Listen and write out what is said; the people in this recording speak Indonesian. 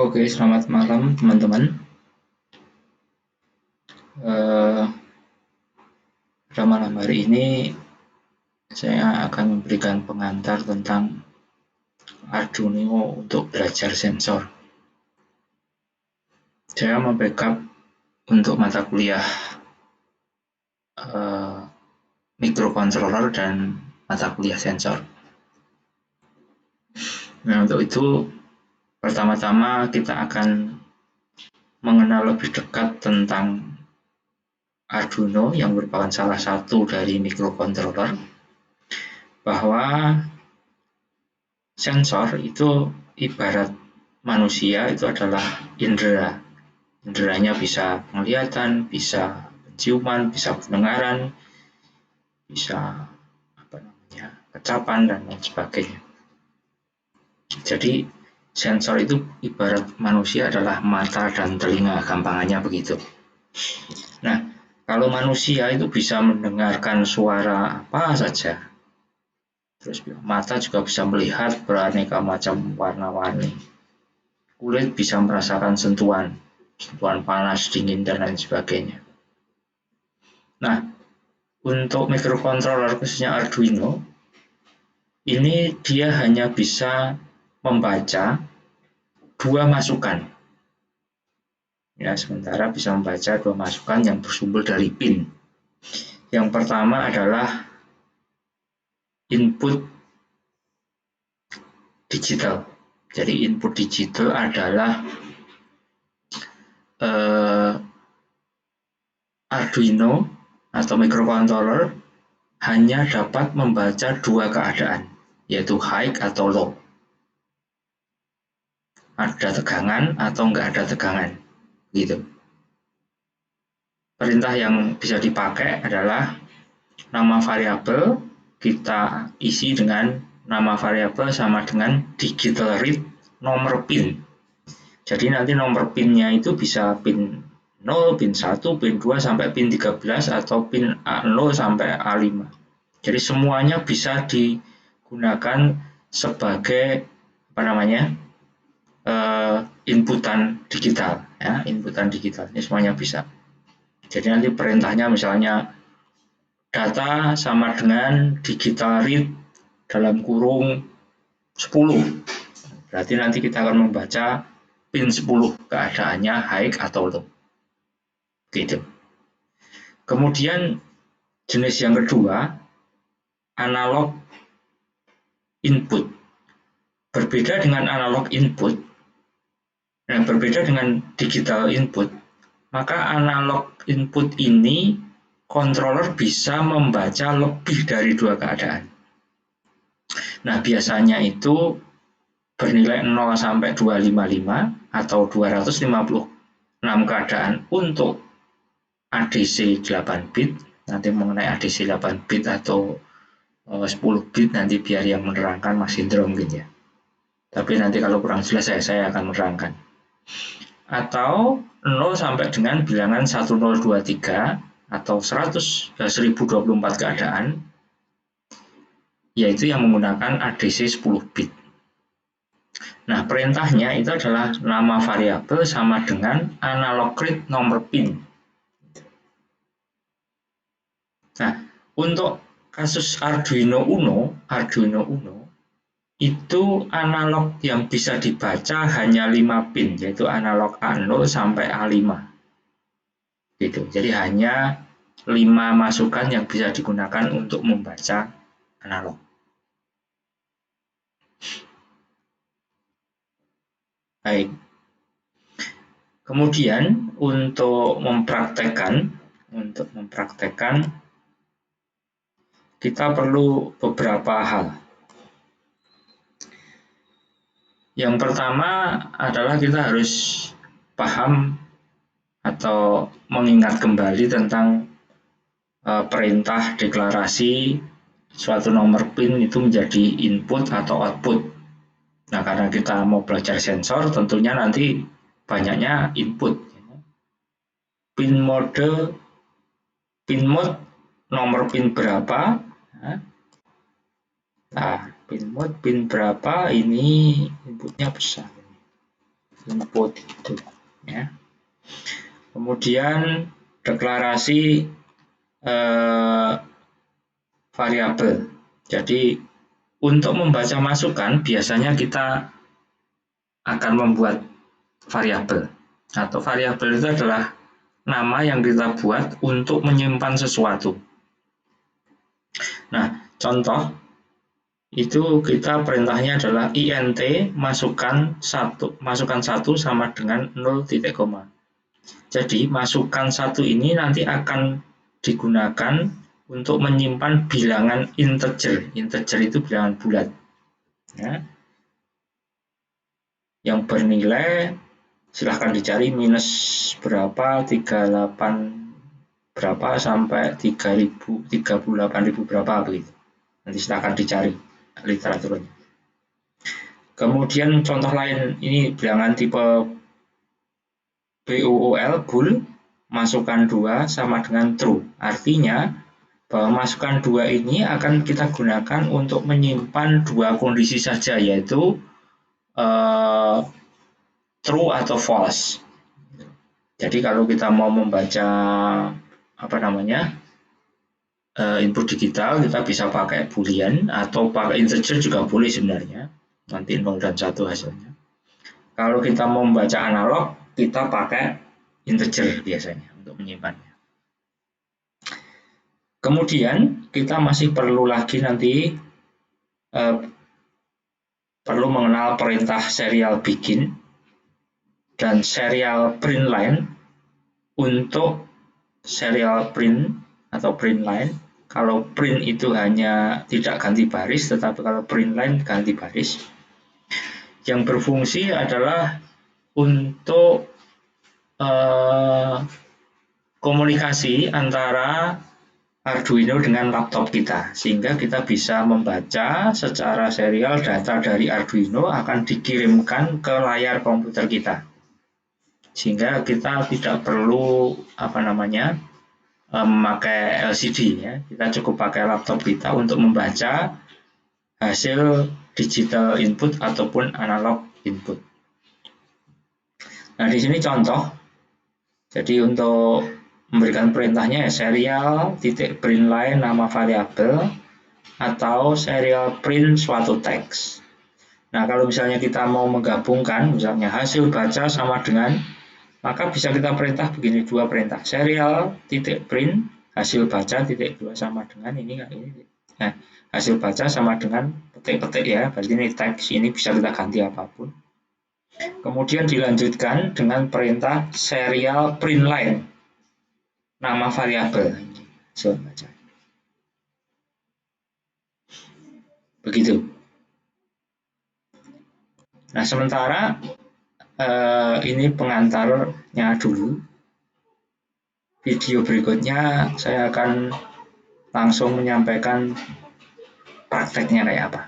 Oke, selamat malam teman-teman. Eh, Pada malam hari ini saya akan memberikan pengantar tentang Arduino untuk belajar sensor. Saya membackup untuk mata kuliah microcontroller dan mata kuliah sensor. Nah, untuk itu pertama-tama kita akan mengenal lebih dekat tentang Arduino yang merupakan salah satu dari microcontroller, bahwa sensor itu ibarat manusia itu adalah indera. Inderanya bisa penglihatan, bisa penciuman, bisa pendengaran, bisa kecapan dan lain sebagainya. Jadi sensor itu ibarat manusia adalah mata dan telinga, gampangannya begitu. Nah, kalau manusia itu bisa mendengarkan suara apa saja, terus mata juga bisa melihat beraneka macam warna-warni, kulit bisa merasakan sentuhan panas, dingin, dan lain sebagainya. Nah, untuk microcontroller khususnya Arduino, ini dia hanya bisa membaca dua masukan. Ya, sementara bisa membaca dua masukan yang bersumber dari pin. Yang pertama adalah input digital. Jadi input digital adalah Arduino atau microcontroller hanya dapat membaca dua keadaan, yaitu high atau low. Ada tegangan atau enggak ada tegangan, gitu. Perintah yang bisa dipakai adalah nama variabel kita isi dengan nama variabel sama dengan digital read nomor pin. Jadi nanti nomor pinnya itu bisa pin 0, pin 1, pin 2 sampai pin 13 atau pin A0 sampai A5. Jadi semuanya bisa digunakan sebagai inputan digital, ya, inputan digital ini semuanya bisa. Jadi nanti perintahnya misalnya data sama dengan digital read dalam kurung 10. Berarti nanti kita akan membaca pin 10 keadaannya high atau low. Gitu. Kemudian jenis yang kedua, analog input. Berbeda dengan analog input, yang berbeda dengan digital input, maka analog input ini controller bisa membaca lebih dari dua keadaan. Nah, biasanya itu bernilai 0 sampai 255 atau 256 keadaan untuk ADC 8 bit. Nanti mengenai ADC 8 bit atau 10 bit nanti biar yang menerangkan Mas Indro mungkin ya. Tapi nanti kalau kurang jelas saya akan menerangkan. Atau 0 sampai dengan bilangan 1023 atau 1024 keadaan, yaitu yang menggunakan ADC 10 bit. Nah, perintahnya itu adalah nama variabel sama dengan analog read nomor pin. Nah, untuk kasus Arduino Uno itu analog yang bisa dibaca hanya 5 pin, yaitu analog A0 sampai A5. Gitu. Jadi hanya 5 masukan yang bisa digunakan untuk membaca analog. Baik. Kemudian untuk mempraktekkan kita perlu beberapa hal. Yang pertama adalah kita harus paham atau mengingat kembali tentang perintah deklarasi suatu nomor pin itu menjadi input atau output. Nah, karena kita mau belajar sensor, tentunya nanti banyaknya input. Pin mode nomor pin berapa? Nah, pin mode pin berapa ini inputnya besar. input ya. Kemudian deklarasi variabel. Jadi untuk membaca masukan biasanya kita akan membuat variabel, atau variabel itu adalah nama yang kita buat untuk menyimpan sesuatu. Nah, contoh itu kita perintahnya adalah int masukkan 1 sama dengan 0 titik koma. Jadi masukkan 1 ini nanti akan digunakan untuk menyimpan bilangan integer. Integer itu bilangan bulat ya, yang bernilai silahkan dicari minus berapa, 38 berapa sampai 3000, 38.000 berapa begitu. Nanti silahkan dicari literaturnya. Kemudian contoh lain, ini bilangan tipe BOOL, bool, masukkan 2 sama dengan true. Artinya bahwa masukkan 2 ini akan kita gunakan untuk menyimpan dua kondisi saja, yaitu true atau false. Jadi kalau kita mau membaca input digital, kita bisa pakai boolean atau pakai integer juga boleh sebenarnya, nanti 0 dan 1 hasilnya. Kalau kita mau membaca analog, kita pakai integer biasanya untuk menyimpannya. Kemudian kita masih perlu lagi nanti perlu mengenal perintah serial begin dan serial print line. Untuk serial print atau print line, kalau print itu hanya tidak ganti baris, tetapi kalau print line ganti baris. Yang berfungsi adalah untuk komunikasi antara Arduino dengan laptop kita, sehingga kita bisa membaca secara serial data dari Arduino akan dikirimkan ke layar komputer kita, sehingga kita tidak perlu memakai LCD ya. Kita cukup pakai laptop kita untuk membaca hasil digital input ataupun analog input. Nah, di sini contoh. Jadi untuk memberikan perintahnya serial titik print line nama variabel atau serial print suatu teks. Nah, kalau misalnya kita mau menggabungkan, misalnya hasil baca sama dengan, maka bisa kita perintah begini, dua perintah, serial titik print hasil baca titik 2 sama dengan ini. Nah, hasil baca sama dengan petik-petik ya, berarti ini teks, ini bisa kita ganti apapun. Kemudian dilanjutkan dengan perintah serial print line nama variabel. Begitu. Nah, sementara ini pengantarnya dulu. Video berikutnya saya akan langsung menyampaikan prakteknya kayak apa.